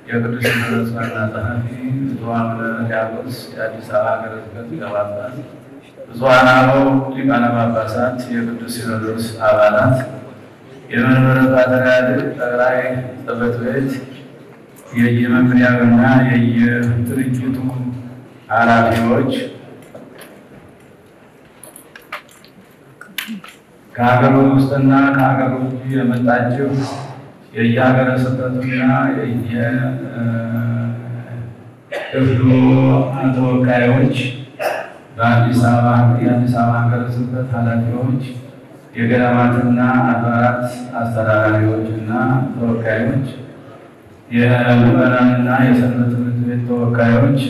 የቅዱስ ዮሐንስ ዋና ጸሐፊ ብፁዓን ዲያቆናት የአዲስ አበባ ሀገረ ስብከት ሊቀ ጳጳሳት፣ ብፁዓን አበው ሊቃነ ጳጳሳት፣ የቅዱስ ሲኖዶስ አባላት፣ የመንበረ ፓትርያርክ ጠቅላይ ጽሕፈት ቤት የየመምሪያውና የየድርጅቱ ኃላፊዎች፣ ከሀገር ውስጥና ከሀገር ውጭ የመጣችሁ የየሀገረ ስብከቱና የየክፍሉ ተወካዮች፣ የአዲስ አበባ ሀገረ ስብከት ኃላፊዎች፣ የገዳማትና አድባራት አስተዳዳሪዎችና ተወካዮች፣ የምዕመናንና የሰንበት ትምህርት ቤት ተወካዮች፣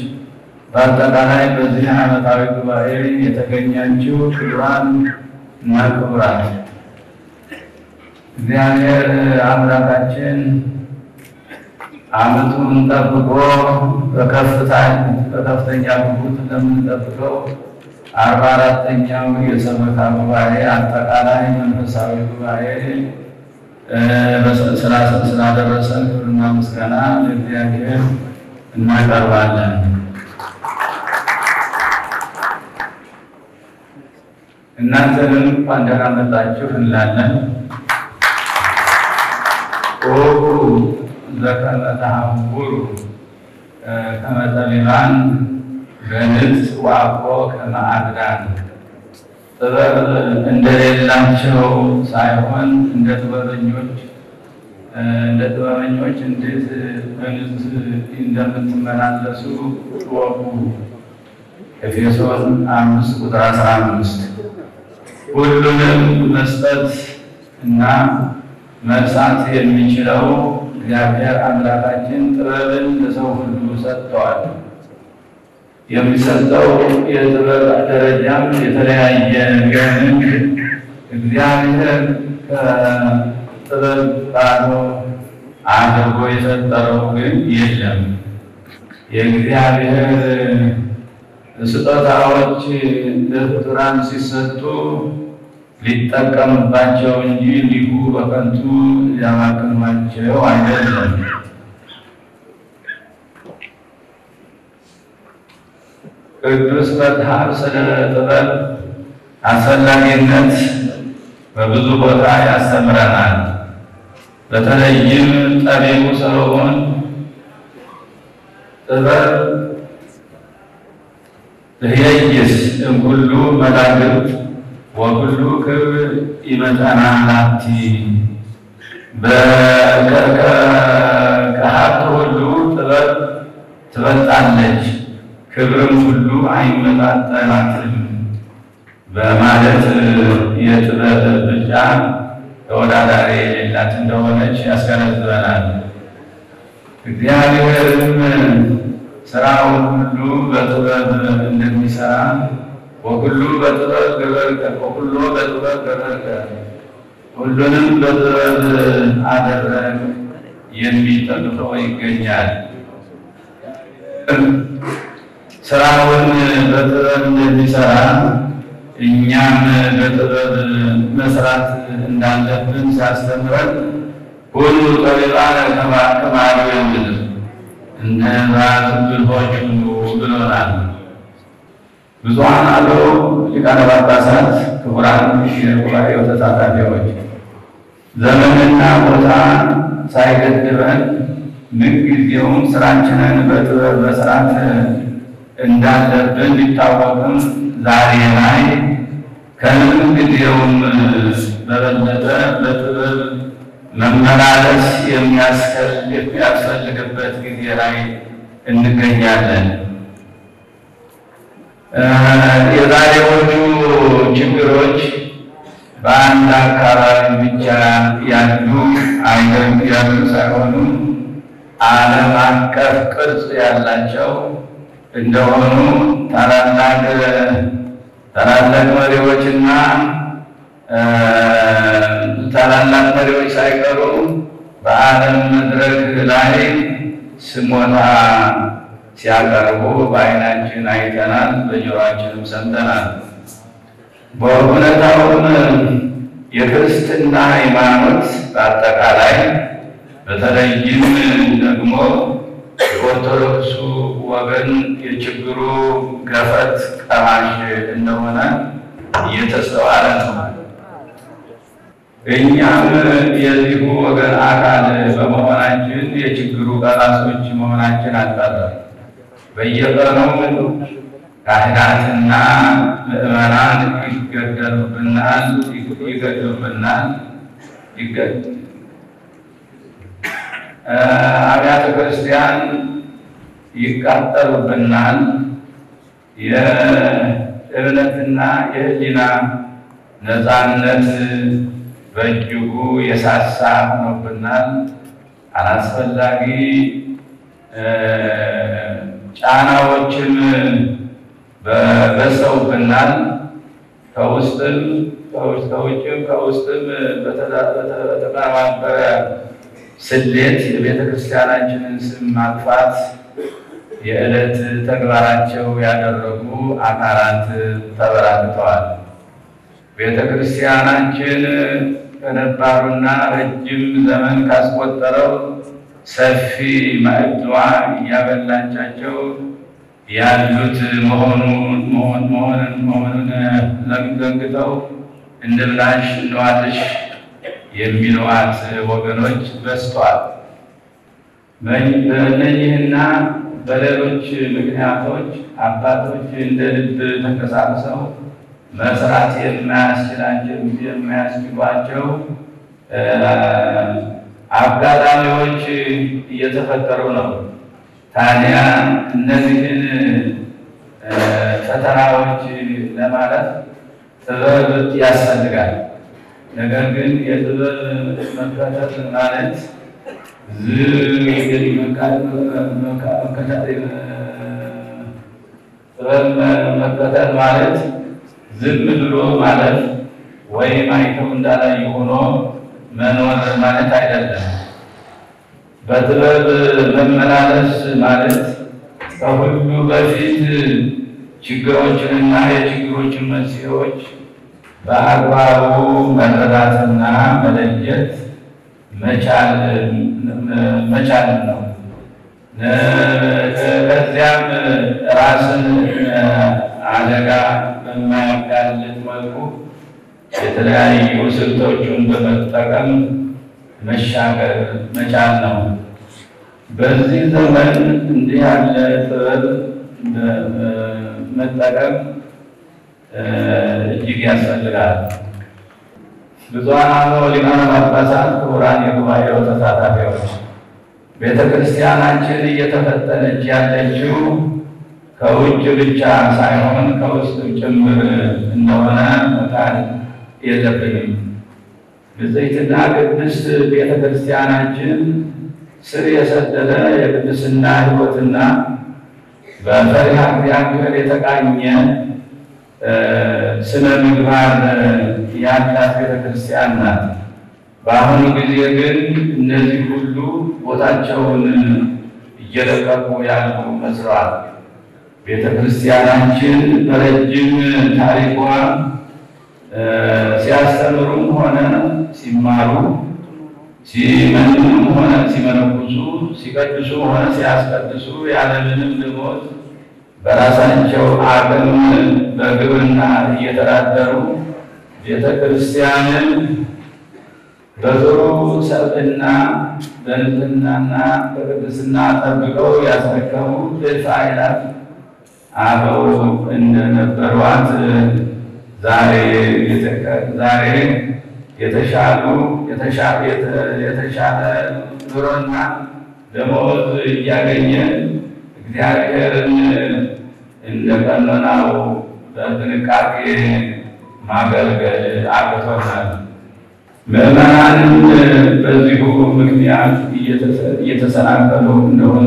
በአጠቃላይ በዚህ ዓመታዊ ጉባኤ የተገኛችሁ ክቡራን እና ክቡራት፣ እግዚአብሔር አምላካችን ዓመቱን ጠብቆ በከፍተኛ ጉጉት እንደምንጠብቀው 44ኛው የሰበካ ጉባኤ አጠቃላይ መንፈሳዊ ጉባኤ ስላደረሰን ክብርና ምስጋና ለእግዚአብሔር እናቀርባለን። እናንተንም እንኳን ደህና መጣችሁ እንላለን። ዘከመ ተሐውሩ ከመ ጠቢባን በንጽ ወአኮ ከመ አብዳን፣ ጥበብ እንደሌላቸው ሳይሆን እንደ ጥበበኞች እንዴት በንጽ እንደምትመላለሱ ወቁ። ኤፌሶን 5:15 ሁሉንም መስጠት እና መርሳት የሚችለው እግዚአብሔር አምላካችን ጥበብን ለሰው ሁሉ ሰጥቷል። የሚሰጠው የጥበብ ደረጃም የተለያየ ቢሆንም እግዚአብሔር ከጥበብ ባዶ አድርጎ የፈጠረው ግን የለም። የእግዚአብሔር ስጦታዎች ለፍጡራን ሲሰጡ ሊጠቀምባቸው እንጂ እንዲሁ በከንቱ ሊያባክኗቸው አይደለም። ቅዱስ መጽሐፍ ስለ ጥበብ አስፈላጊነት በብዙ ቦታ ያስተምረናል። በተለይም ጠቢቡ ሰሎሞን ጥበብ ትሄይስ እምኩሉ መላእክት ወኩሉ ክብር ይመጣና ላቲ፣ ከሀብት ሁሉ ጥበብ ትበልጣለች፣ ክብርም ሁሉ አይመጣጠናትም በማለት የጥበብ ብልጫ ተወዳዳሪ የሌላት እንደሆነች ያስገነዝበናል። እግዚአብሔርም ስራውን ሁሉ በጥበብ እንደሚሰራ ወኩሉ በጥበብ ገበርከ ወኩሉ በጥበብ ገበርከ፣ ሁሉንም በጥበብ አደረግ የሚል ተጽፎ ይገኛል። ስራውን በጥበብ እንደሚሰራ እኛም በጥበብ መስራት እንዳለብን ሲያስተምረን ሁሉ ጠቢባን ከማሉ የምድር እንደ ራት ብልሆች ብሎናል። ብዙኃን አበው ሊቃነ ጳጳሳት፣ ክቡራን የጉባኤው ተሳታፊዎች፣ ዘመንና ቦታ ሳይገድበን ምንጊዜውም ስራችንን በጥበብ መስራት እንዳለብን ቢታወቅም ዛሬ ላይ ከምን ጊዜውም በበለጠ በጥበብ መመላለስ የሚያስፈልግበት ጊዜ ላይ እንገኛለን። የዛሬዎቹ ችግሮች በአንድ አካባቢ ብቻ ያሉ ሳይሆኑ ዓለም አቀፍ ቅርጽ ያላቸው እንደሆኑ ታላላቅ መሪዎችና ታላላቅ መሪዎች ሳይቀሩ በዓለም መድረክ ላይ ስሞታ ሲያቀርቡ በዓይናችን አይተናል፣ በጆሮአችንም ሰምተናል። በእውነታውም የክርስትና ሃይማኖት በአጠቃላይ በተለይም ደግሞ የኦርቶዶክሱ ወገን የችግሩ ገፈት ቀማሽ እንደሆነ እየተስተዋለ ነው። እኛም የዚሁ ወገን አካል በመሆናችን የችግሩ ቀራሶች መሆናችን አልቀረም። በየቀኑ ካህናትና ምዕመናን ይገደሉብናል። አብያተ ክርስቲያን ይቃጠሉብናል። የእምነትና የሕሊና ነፃነት በእጅጉ የሳሳ ሆኖብናል። አላስፈላጊ ጫናዎችም በዝተውብናል። ከውስጥም ከውጭም ከውስጥም በተቀነባበረ ስሌት የቤተ ክርስቲያናችንን ስም ማጥፋት የዕለት ተግባራቸው ያደረጉ አካላት ተበራክተዋል። ቤተ ክርስቲያናችን ከነባሩና ረጅም ዘመን ካስቆጠረው ሰፊ ማዕድዋ እያበላቻቸው ያሉት መሆኑን ዘንግተው እንብላሽ እንዋጥሽ የሚሏት ወገኖች በዝተዋል። በእነዚህና በሌሎች ምክንያቶች አባቶች እንደ ልብ ተንቀሳቅሰው መስራት የማያስችሏቸው አጋጣሚዎች እየተፈጠሩ ነው። ታዲያ እነዚህን ፈተናዎች ለማለፍ ጥበብ ያስፈልጋል። ነገር ግን የጥበብ መከተል ማለት መከተል ማለት ዝም ብሎ ማለት ወይም አይተው እንዳላዩ ሆኖ መኖር ማለት አይደለም። በጥበብ መመላለስ ማለት ከሁሉ በፊት ችግሮችንና የችግሮችን መንስኤዎች በአግባቡ መረዳትና መለየት መቻል ነው። ከዚያም ራስን አደጋ በማያጋልጥ መልኩ የተለያዩ ስልቶችን በመጠቀም መሻገር መቻል ነው። በዚህ ዘመን እንዲህ ያለ ጥበብ መጠቀም እጅግ ያስፈልጋል። ብፁዓን አበው ሊቃነ ጳጳሳት፣ ክቡራን የጉባኤው ተሳታፊዎች፣ ቤተ ክርስቲያናችን እየተፈተነች ያለችው ከውጭ ብቻ ሳይሆን ከውስጥም ጭምር እንደሆነ መካድ የለብንም። ብፅዕትና ቅድስት ቤተ ክርስቲያናችን ስር የሰደደ የቅድስና ሕይወትና በፈሪሃ እግዚአብሔር የተቃኘ ስነ ምግባር ያላት ቤተ ክርስቲያን ናት። በአሁኑ ጊዜ ግን እነዚህ ሁሉ ቦታቸውን እየለቀቁ ያሉ መስለዋል። ቤተ ክርስቲያናችን በረጅም ታሪኳ ሲያስተምሩም ሆነ ሲማሩ፣ ሲመኑም ሆነ ሲመነኩሱ፣ ሲቀድሱ ሆነ ሲያስቀድሱ ያለምንም ደሞዝ በራሳቸው አቅም በግብርና እየተዳደሩ ቤተ ክርስቲያንን በጥሩ ሰብዕና በንጽሕናና በቅድስና ጠብቀው ያስረከቡ እልፍ አእላፍ አበው እንደነበሯት ዛሬ የተሻለ ኑሮና ደሞዝ እያገኘ እግዚአብሔርን እንደ ቀኖናው በጥንቃቄ ማገልገል አቅቶናል። ምዕመናንም በዚሁ ምክንያት እየተሰናከሉ እንደሆኑ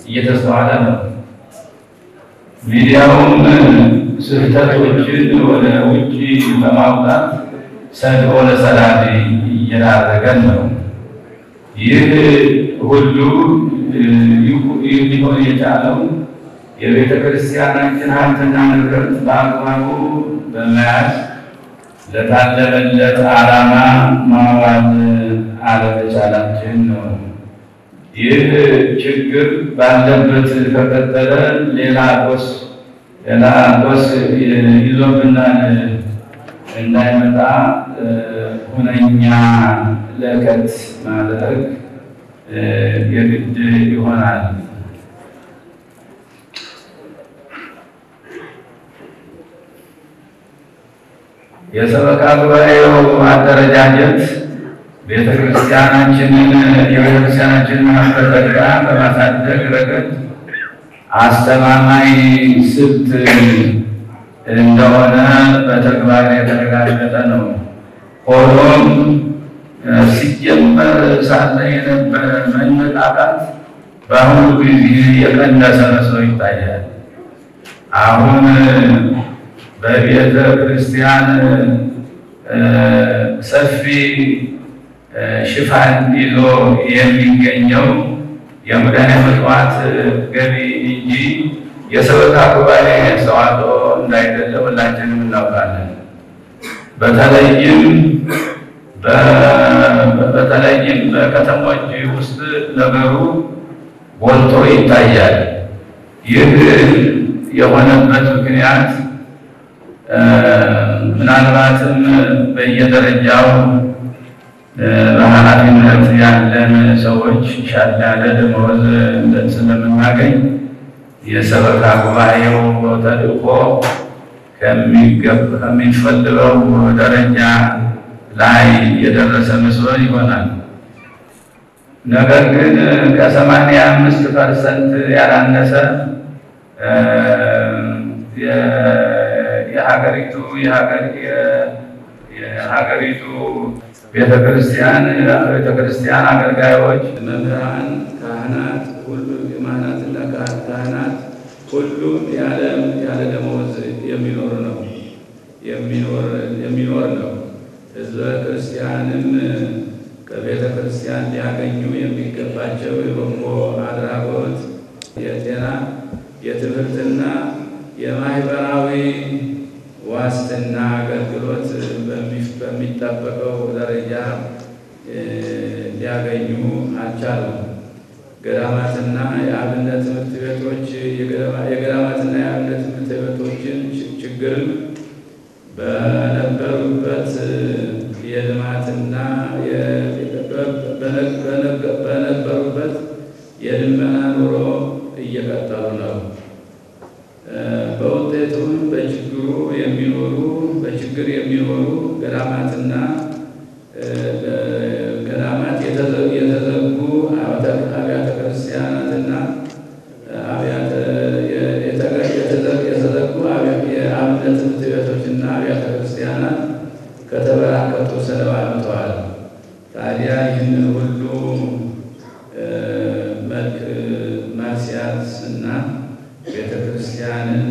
እየተስተዋለ ነው። ሚዲያውም ስህተቶችን ወደ ውጪ በማውጣት ሰድቦ ለሰላቢ እየዳረገን ነው። ይህ ሁሉ ሊሆን የቻለው የቤተ ክርስቲያናችን ሀብትና ንብረት በአግባቡ በመያዝ ለታለመለት ዓላማ ማዋል አለመቻላችን ነው። ይህ ችግር ባለበት ከቀጠለ ሌላ ጦስ ይዞብናል እንዳይመጣ ሁነኛ ለከት ማድረግ የግድ ይሆናል። የሰበካ ጉባኤው አደረጃጀት የቤተክርስቲያናችንን ማስተዳደር በማሳደግ ረገድ አስተማማኝ ስልት እንደሆነ በተግባር የተረጋገጠ ነው። ሆኖም ሲጀመር ሳለ የነበረ መነቃቃት በአሁኑ ጊዜ የቀነሰ መስሎ ይታያል። አሁን በቤተ ክርስቲያን ሰፊ ሽፋን ይዞ የሚገኘው የሙዳየ ምጽዋት ገቢ እንጂ የሰበካ ጉባኤ ሰዋዕቶ እንዳይደለ ሁላችንም እናውቃለን። በተለይም በከተሞች ውስጥ ነገሩ ጎልቶ ይታያል። ይህ የሆነበት ምክንያት ምናልባትም በየደረጃው በኃላፊነት ያለን ሰዎች ሻል ያለ ደመወዝ ስለምናገኝ የሰበካ ጉባኤው ተልእኮ ከሚፈልገው ደረጃ ላይ የደረሰ መስሎ ይሆናል። ነገር ግን ከ85% ያላነሰ የሀገሪቱ ቤተክርስቲያን አገልጋዮች፣ መምህራን፣ ካህናት፣ ሁሉም የማናትና ካህናት ሁሉም ያለ ደመወዝ የሚኖር ነው። ሕዝበ ክርስቲያንም ከቤተ ክርስቲያን ሊያገኙ የሚገባቸው የበጎ አድራጎት፣ የጤና፣ የትምህርትና የማህበራዊ ዋስትና አገልግሎት በሚጠበቀው ደረጃ ሊያገኙ አልቻሉም። ገዳማትና የአብነት ትምህርት ቤቶች የገዳማትና የአብነት ትምህርት ቤቶችን ችግርም በነበሩበት የልማትና በነበሩበት የልመና ኑሮ እየቀጠሉ ነው። በውጤቱም በችግር የሚኖሩ ገዳማት የተዘጉ አብያተ ክርስቲያናትና የተዘጉ የአብነት ትምህርት ቤቶችና አብያተ ክርስቲያናት ከተበራከቱ ሰነባብተዋል። ታዲያ ይህንን ሁሉ መልክ ማስያዝ እና ቤተ ክርስቲያንን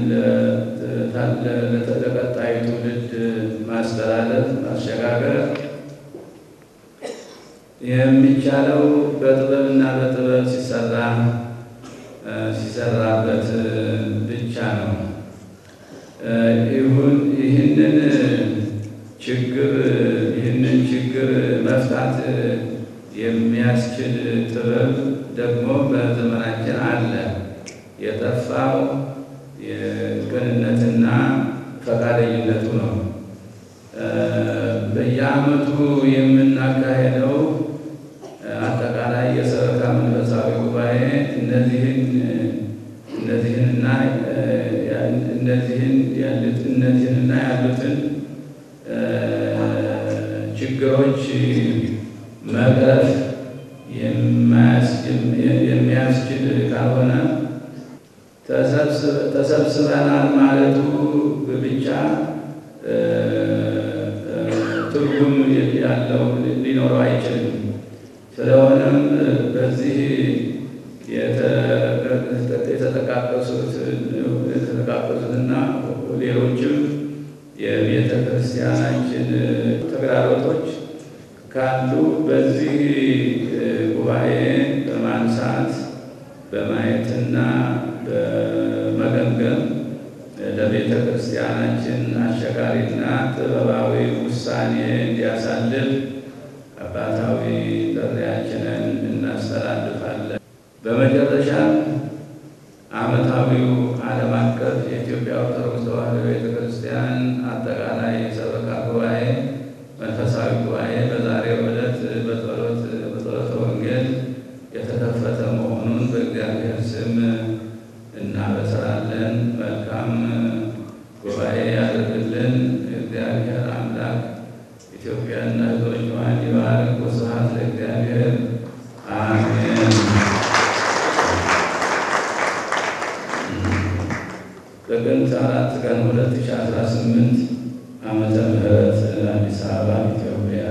ለቀጣዩ ትውልድ ማሸጋገር የሚቻለው በጥበብና በጥበብ ሲሰራበት ብቻ ነው። ይህንን ችግር መፍታት የሚያስችል ጥበብ ደግሞ በዘመናችን አለ። የጠፋው ቅንነትና ፈቃደኝነቱ ነው። በየዓመቱ የምናካሄደው አጠቃላይ የሰበካ መንፈሳዊ ጉባኤ እነዚህንና ያሉትን ችግሮች መቅረፍ የሚያስችል ካልሆነ ተሰብስበናል ማለቱ ብቻ ትርጉም ያለው ሊኖረው አይችልም። ስለሆነም በዚህ የተጠቃቀሱት የዘመናችን ተግዳሮቶች ካሉ በዚህ ጉባኤ በማንሳት በማየትና በመገምገም ለቤተ ክርስቲያናችን አሸጋሪና ጥበባዊ ውሳኔ እንዲያሳልፍ አባታዊ ጥሪያችንን እናስተላልፋለን። በመጨረሻ ዓመታዊው ዓለም አቀፍ የኢትዮጵያ ኦርቶዶክስ ተዋሕዶ ቤተ ክርስቲያን አጠቃላይ የሰበካ ጉባኤ መንፈሳዊ ጉባኤ በዛሬው ዕለት በጸሎተ ወንጌል የተከፈተ መሆኑን በእግዚአብሔር ስም እናበስራለን። መልካም ጉባኤ ያድርግልን። እግዚአብሔር አምላክ ኢትዮጵያና ሕዝቦቿን ይባርክ። ወስብሐት ለእግዚአብሔር አሜን። ጥቅምት 4 ቀን 2018 ዓመተ ምህረት አዲስ አበባ ኢትዮጵያ